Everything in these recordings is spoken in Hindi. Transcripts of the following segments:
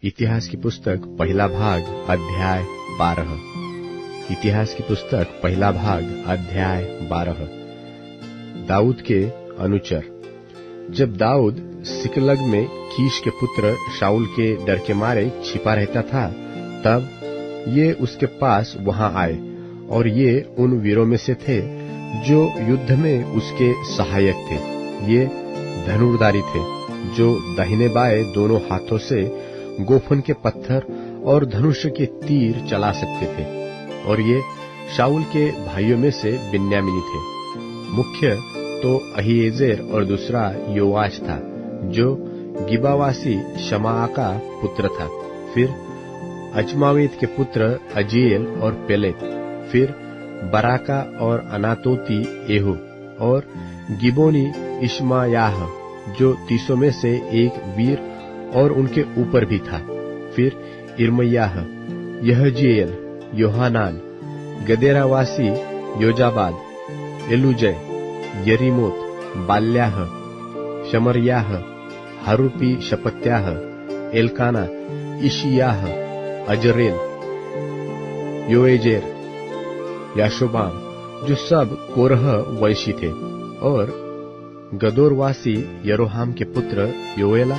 इतिहास की पुस्तक पहला भाग अध्याय 12। इतिहास की पुस्तक पहला भाग अध्याय 12। दाऊद के अनुचर। जब दाऊद सिकलग में कीश के पुत्र शाऊल के डर के मारे छिपा रहता था, तब ये उसके पास वहां आए, और ये उन वीरों में से थे जो युद्ध में उसके सहायक थे। ये धनुर्धारी थे जो दाहिने बाएं दोनों हाथों से गोफन के पत्थर और धनुष के तीर चला सकते थे, और ये शाऊल के भाइयों में से बिन्यामीनी थे। मुख्य तो अहीएजेर और दूसरा योआश था, जो गिबावासी शमाआ का पुत्र था। फिर अजमावेत के पुत्र अजीएल और पेलेत, फिर बराका और अनातोती एहू, और गिबोनी इश्मायाह, जो 30 में से एक वीर और उनके ऊपर भी था। फिर इर्मयाह, यहजीएल, योहानान, गदेरावासी योजाबाद, एलुजय, यरीमोत, बाल्याह, शमरयाह, हारूपी शपत्याह, एलकाना, इशियाह, अजरेल, योएजेर, याशोबाम, जो सब कोरह वंशी थे, और गदोरवासी यरोहाम के पुत्र योएला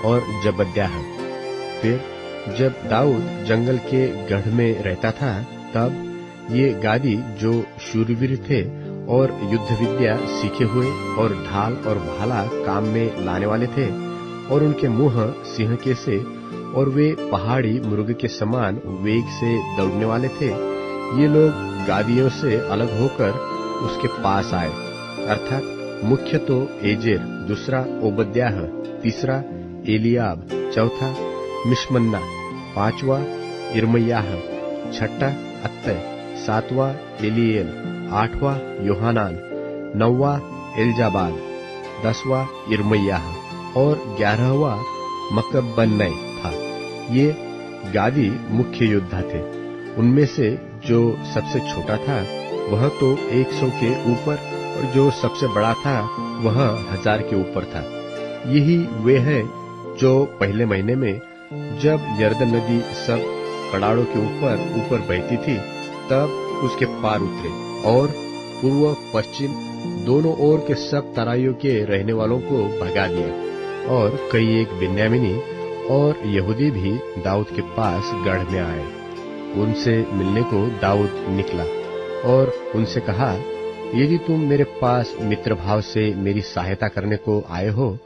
और जबद्याह। फिर जब दाऊद जंगल के गढ़ में रहता था, तब ये गादी जो शूरवीर थे और युद्ध विद्या सीखे हुए और ढाल और भाला काम में लाने वाले थे, और उनके मुंह सिंह के से और वे पहाड़ी मुर्ग के समान वेग से दौड़ने वाले थे, ये लोग गादियों से अलग होकर उसके पास आए। अर्थात मुख्य तो एजेर, दूसरा ओबद्याह, तीसरा एलियाब, चौथा मिशमन्ना, पांचवा इर्मयाह, छठा अत्तय, सातवां एलिएल, आठवां योहानान, नौवां एलजाबाद, 10वां इर्मयाह और 11वां मकबन्नै था। ये गादी मुख्य योद्धा थे। उनमें से जो सबसे छोटा था वह तो 100 के ऊपर, और जो सबसे बड़ा था वह 1000 के ऊपर था। यही वे हैं जो पहले महीने में, जब यरदन नदी सब कड़ाड़ों के ऊपर बहती थी, तब उसके पार उतरे और पूर्व पश्चिम दोनों ओर के सब तराइयों के रहने वालों को भगा दिया। और कई एक बिन्यामीनी और यहूदी भी दाऊद के पास गढ़ में आए। उनसे मिलने को दाऊद निकला और उनसे कहा, यदि तुम मेरे पास मित्र भाव से मेरी सहायता करने को आए हो,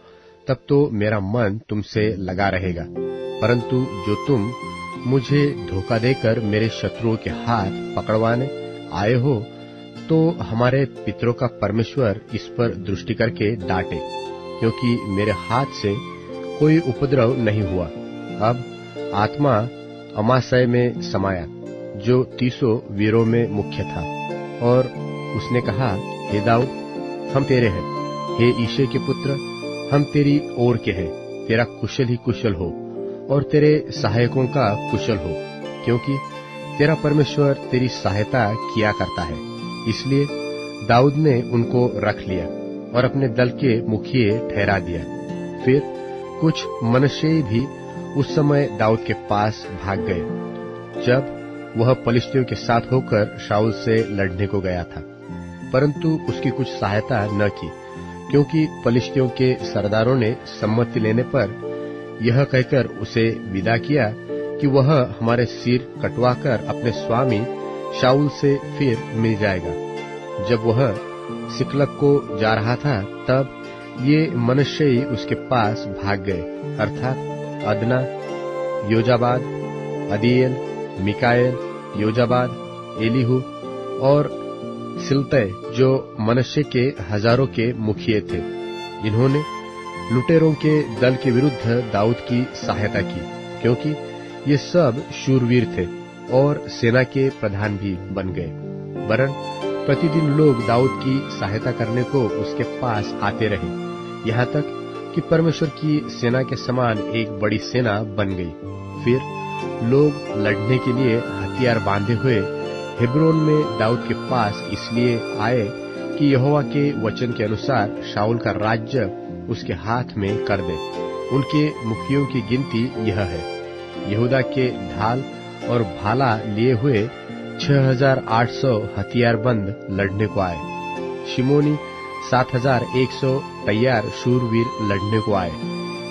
तब तो मेरा मन तुमसे लगा रहेगा। परंतु जो तुम मुझे धोखा देकर मेरे शत्रुओं के हाथ पकड़वाने आए हो, तो हमारे पितरों का परमेश्वर इस पर दृष्टि करके डांटे, क्योंकि मेरे हाथ से कोई उपद्रव नहीं हुआ। अब आत्मा अमासै में समाया, जो 30 वीरों में मुख्य था, और उसने कहा, हे दाऊद, हम तेरे हैं। हे ईशे के पुत्र, हम तेरी ओर के हैं। तेरा कुशल ही कुशल हो, और तेरे सहायकों का कुशल हो, क्योंकि तेरा परमेश्वर तेरी सहायता किया करता है। इसलिए दाऊद ने उनको रख लिया और अपने दल के मुखिए ठहरा दिया। फिर कुछ मनश्शेई भी उस समय दाऊद के पास भाग गए, जब वह पलिश्तियों के साथ होकर शाऊल से लड़ने को गया था, परंतु उसकी कुछ सहायता न की, क्योंकि पलिश्तियों के सरदारों ने सम्मति लेने पर यह कहकर उसे विदा किया कि वह हमारे सिर कटवाकर अपने स्वामी शाऊल से फिर मिल जाएगा। जब वह सिकलग को जा रहा था, तब ये मनश्शेई उसके पास भाग गए, अर्थात अदना, योजाबाद, अदीएल, मिकाएल, योजाबाद, एलीहू और सिलतै, जो मनश्शे के हजारों के मुखिए थे। इन्होंने लुटेरों के दल के विरुद्ध दाऊद की सहायता की, क्योंकि ये सब शूरवीर थे और सेना के प्रधान भी बन गए। वरन प्रतिदिन लोग दाऊद की सहायता करने को उसके पास आते रहे, यहाँ तक कि परमेश्वर की सेना के समान एक बड़ी सेना बन गई। फिर लोग लड़ने के लिए हथियार बांधे हुए हेब्रोन में दाऊद के पास इसलिए आए कि यहोवा के वचन के अनुसार शाऊल का राज्य उसके हाथ में कर दे। उनके मुखियों की गिनती यह है, यहूदा के ढाल और भाला लिए हुए 6,800 हथियारबंद लड़ने को आए। शिमोनी 7,100 तैयार शूरवीर लड़ने को आए।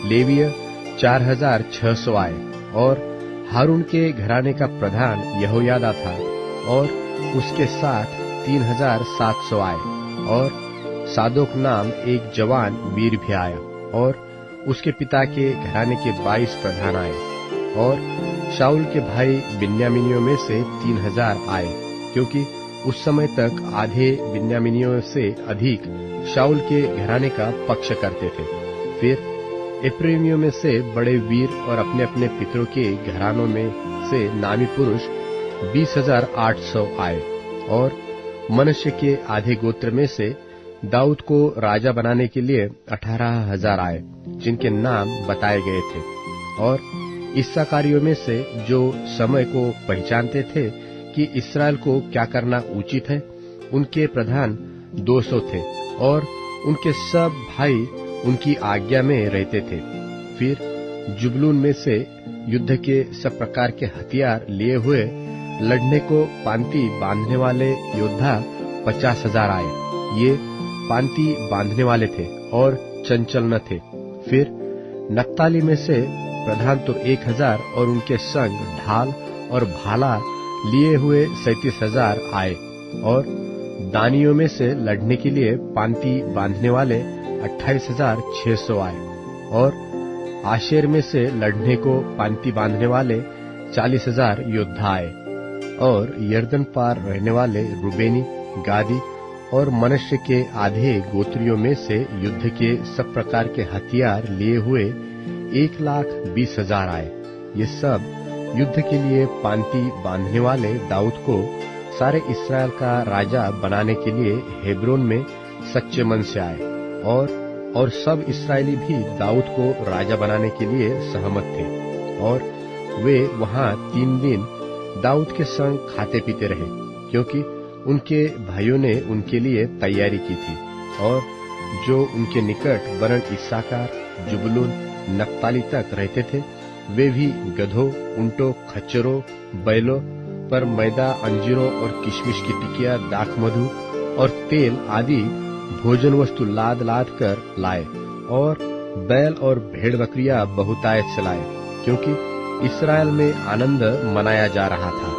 लेवीय 4,600 आए और हारून के घराने का प्रधान यहोयादा था और उसके साथ 3,700 आए। और सादोक नाम एक जवान वीर भी आया और उसके पिता के घराने के 22 प्रधान आए। और शाऊल के भाई बिन्यामीनियों में से 3,000 आए, क्योंकि उस समय तक आधे बिन्यामीनियों से अधिक शाऊल के घराने का पक्ष करते थे। फिर एप्रैमियों में से बड़े वीर और अपने अपने पितरों के घरानों में से नामी पुरुष 20,800 आए। और मनुष्य के आधे गोत्र में से दाऊद को राजा बनाने के लिए 18,000 आए, जिनके नाम बताए गए थे। और इस्साकारियों में से जो समय को पहचानते थे कि इस्राएल को क्या करना उचित है, उनके प्रधान 200 थे और उनके सब भाई उनकी आज्ञा में रहते थे। फिर जुबलून में से युद्ध के सब प्रकार के हथियार लिए हुए लड़ने को पांति बांधने वाले योद्धा 50,000 आए। ये पांति बांधने वाले थे और चंचल न थे। फिर नप्ताली में से प्रधान तो 1,000 और उनके संग ढाल और भाला लिए हुए 37,000 आए। और दानियों में से लड़ने के लिए पांति बांधने वाले 28,600 आए। और आशेर में से लड़ने को पांति बांधने वाले 40,000 योद्धा आए। और यर्दन पार रहने वाले रूबेनी, गादी और मनश्शे के आधे गोत्रियों में से युद्ध के सब प्रकार के हथियार लिए हुए 1,20,000 आए। ये सब युद्ध के लिए पांति बांधने वाले दाऊद को सारे इस्राएल का राजा बनाने के लिए हेब्रोन में सच्चे मन से आए। और सब इस्राएली भी दाऊद को राजा बनाने के लिए सहमत थे। और वे वहां 3 दिन दाऊद के संग खाते पीते रहे, क्योंकि उनके भाइयों ने उनके लिए तैयारी की थी। और जो उनके निकट वरन इस्साकार, जुबलून, नप्ताली तक रहते थे, वे भी गधों, ऊंटों, खच्चरों, बैलों पर मैदा, अंजीरों और किशमिश की टिकिया, दाखमधु और तेल आदि भोजन वस्तु लाद लाद कर लाए। और बैल और भेड़ बकरियां बहुतायत से लाए, क्योंकि इस्राएल में आनंद मनाया जा रहा था।